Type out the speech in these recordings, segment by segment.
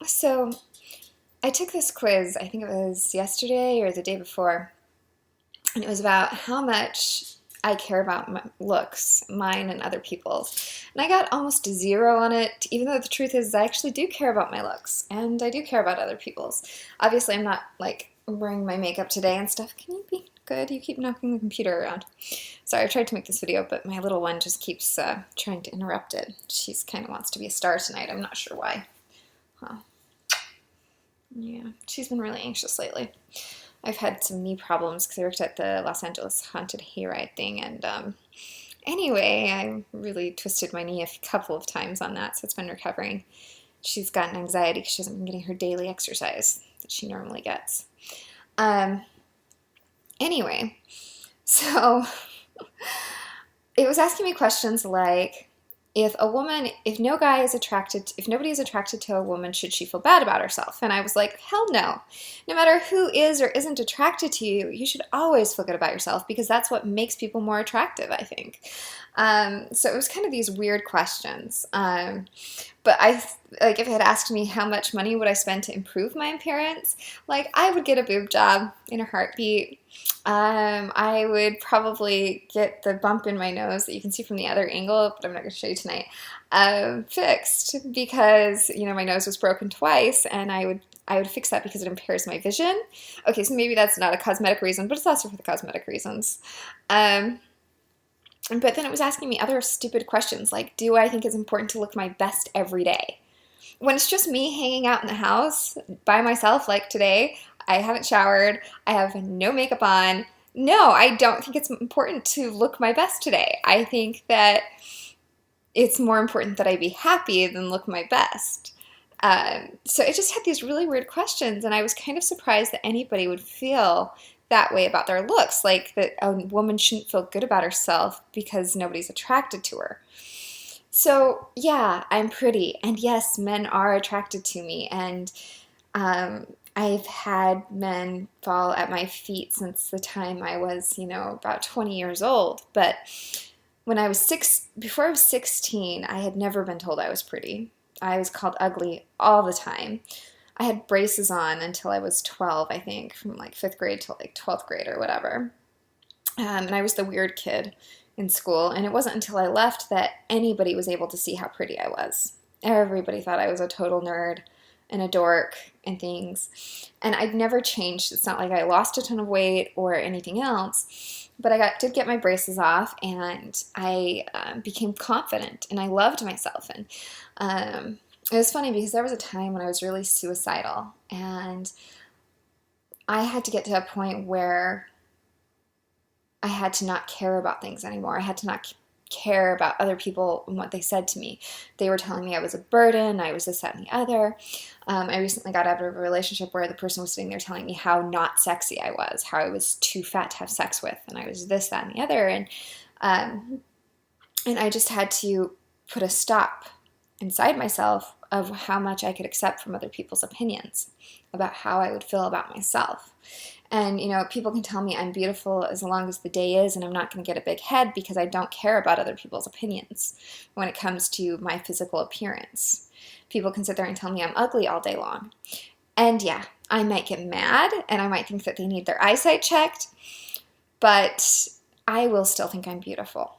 So I took this quiz, I think it was yesterday or the day before, and it was about how much I care about my looks, mine and other people's. And I got almost a 0 on it, even though the truth is I actually do care about my looks, and I do care about other people's. Obviously, I'm not like wearing my makeup today and stuff. Can you be good? You keep knocking the computer around. Sorry, I tried to make this video, but my little one just keeps trying to interrupt it. She's kind of wants to be a star tonight. I'm not sure why. Huh. Yeah, she's been really anxious lately. I've had some knee problems because I worked at the Los Angeles Haunted Hayride thing, and anyway, I really twisted my knee a couple of times on that, so it's been recovering. She's gotten anxiety because she hasn't been getting her daily exercise that she normally gets. Um, anyway, so it was asking me questions like, if no guy is attracted, if nobody is attracted to a woman, should she feel bad about herself? And I was like, hell no. No matter who is or isn't attracted to you, you should always feel good about yourself because that's what makes people more attractive, I think. So it was kind of these weird questions. But like if it had asked me how much money would I spend to improve my appearance, like I would get a boob job in a heartbeat. I would probably get the bump in my nose that you can see from the other angle, but I'm not going to show you tonight, fixed because, you know, my nose was broken twice, and I would fix that because it impairs my vision. Okay, so maybe that's not a cosmetic reason, but it's also for the cosmetic reasons. But then it was asking me other stupid questions like, do I think it's important to look my best every day? When it's just me hanging out in the house by myself, like today, I haven't showered, I have no makeup on. No, I don't think it's important to look my best today. I think that it's more important that I be happy than look my best. So it just had these really weird questions, and I was kind of surprised that anybody would feel that way about their looks, like that a woman shouldn't feel good about herself because nobody's attracted to her. So yeah, I'm pretty, and yes, men are attracted to me, and I've had men fall at my feet since the time I was, about 20 years old. But before I was 16, I had never been told I was pretty. I was called ugly all the time. I had braces on until I was 12, I think, from like 5th grade till like 12th grade or whatever. And I was the weird kid in school, and it wasn't until I left that anybody was able to see how pretty I was. Everybody thought I was a total nerd and a dork and things. And I'd never changed. It's not like I lost a ton of weight or anything else, but I did get my braces off, and I became confident, and I loved myself. And it was funny because there was a time when I was really suicidal, and I had to get to a point where I had to not care about things anymore. I had to not care about other people and what they said to me. They were telling me I was a burden, I was this, that, and the other. I recently got out of a relationship where the person was sitting there telling me how not sexy I was, how I was too fat to have sex with, and I was this, that, and the other. And I just had to put a stop inside myself of how much I could accept from other people's opinions about how I would feel about myself. And, people can tell me I'm beautiful as long as the day is, and I'm not going to get a big head because I don't care about other people's opinions when it comes to my physical appearance. People can sit there and tell me I'm ugly all day long. And yeah, I might get mad, and I might think that they need their eyesight checked, but I will still think I'm beautiful.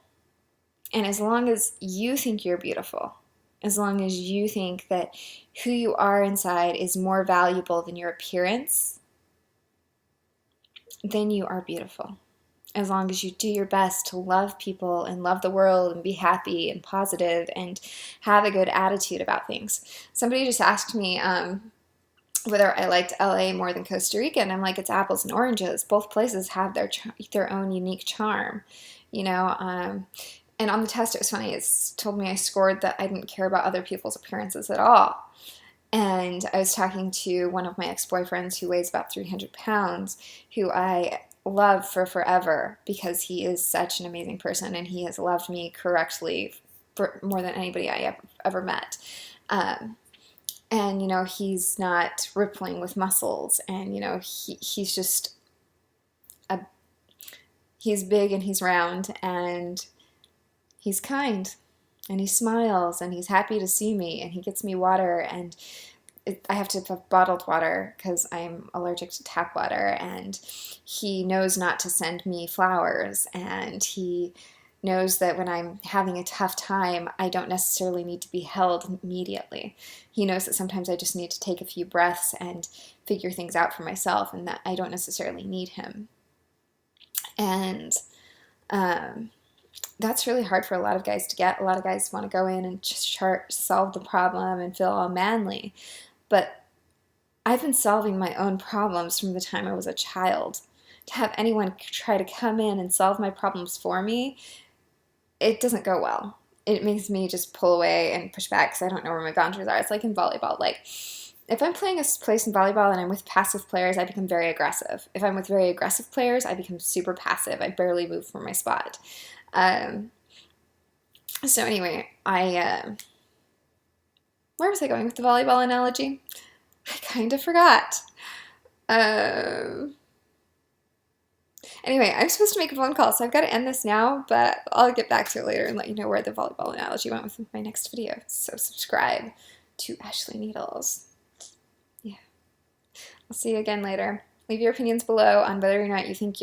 And as long as you think you're beautiful, as long as you think that who you are inside is more valuable than your appearance, then you are beautiful. As long as you do your best to love people and love the world and be happy and positive and have a good attitude about things. Somebody just asked me whether I liked LA more than Costa Rica, and I'm like, it's apples and oranges. Both places have their own unique charm, and on the test, it was funny. It told me I scored that I didn't care about other people's appearances at all. And I was talking to one of my ex-boyfriends who weighs about 300 pounds, who I love for forever because he is such an amazing person, and he has loved me correctly for more than anybody I have ever met. And, he's not rippling with muscles, and, he's just he's big and he's round, and he's kind, and he smiles, and he's happy to see me, and he gets me water, and I have to have bottled water because I'm allergic to tap water, and he knows not to send me flowers, and he knows that when I'm having a tough time, I don't necessarily need to be held immediately. He knows that sometimes I just need to take a few breaths and figure things out for myself, and that I don't necessarily need him. And um, that's really hard for a lot of guys to get. A lot of guys want to go in and just solve the problem and feel all manly. But I've been solving my own problems from the time I was a child. To have anyone try to come in and solve my problems for me, it doesn't go well. It makes me just pull away and push back because I don't know where my boundaries are. It's like in volleyball. Like, if I'm playing a place in volleyball and I'm with passive players, I become very aggressive. If I'm with very aggressive players, I become super passive. I barely move from my spot. Um, so anyway, where was I going with the volleyball analogy? I kind of forgot. Um, Anyway, I'm supposed to make a phone call, so I've got to end this now, but I'll get back to it later and let you know where the volleyball analogy went with my next video. So subscribe to Ashley Needles. Yeah. I'll see you again later. Leave your opinions below on whether or not you think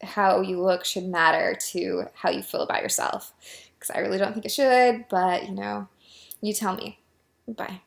how you look should matter to how you feel about yourself. Because I really don't think it should, but you tell me. Bye.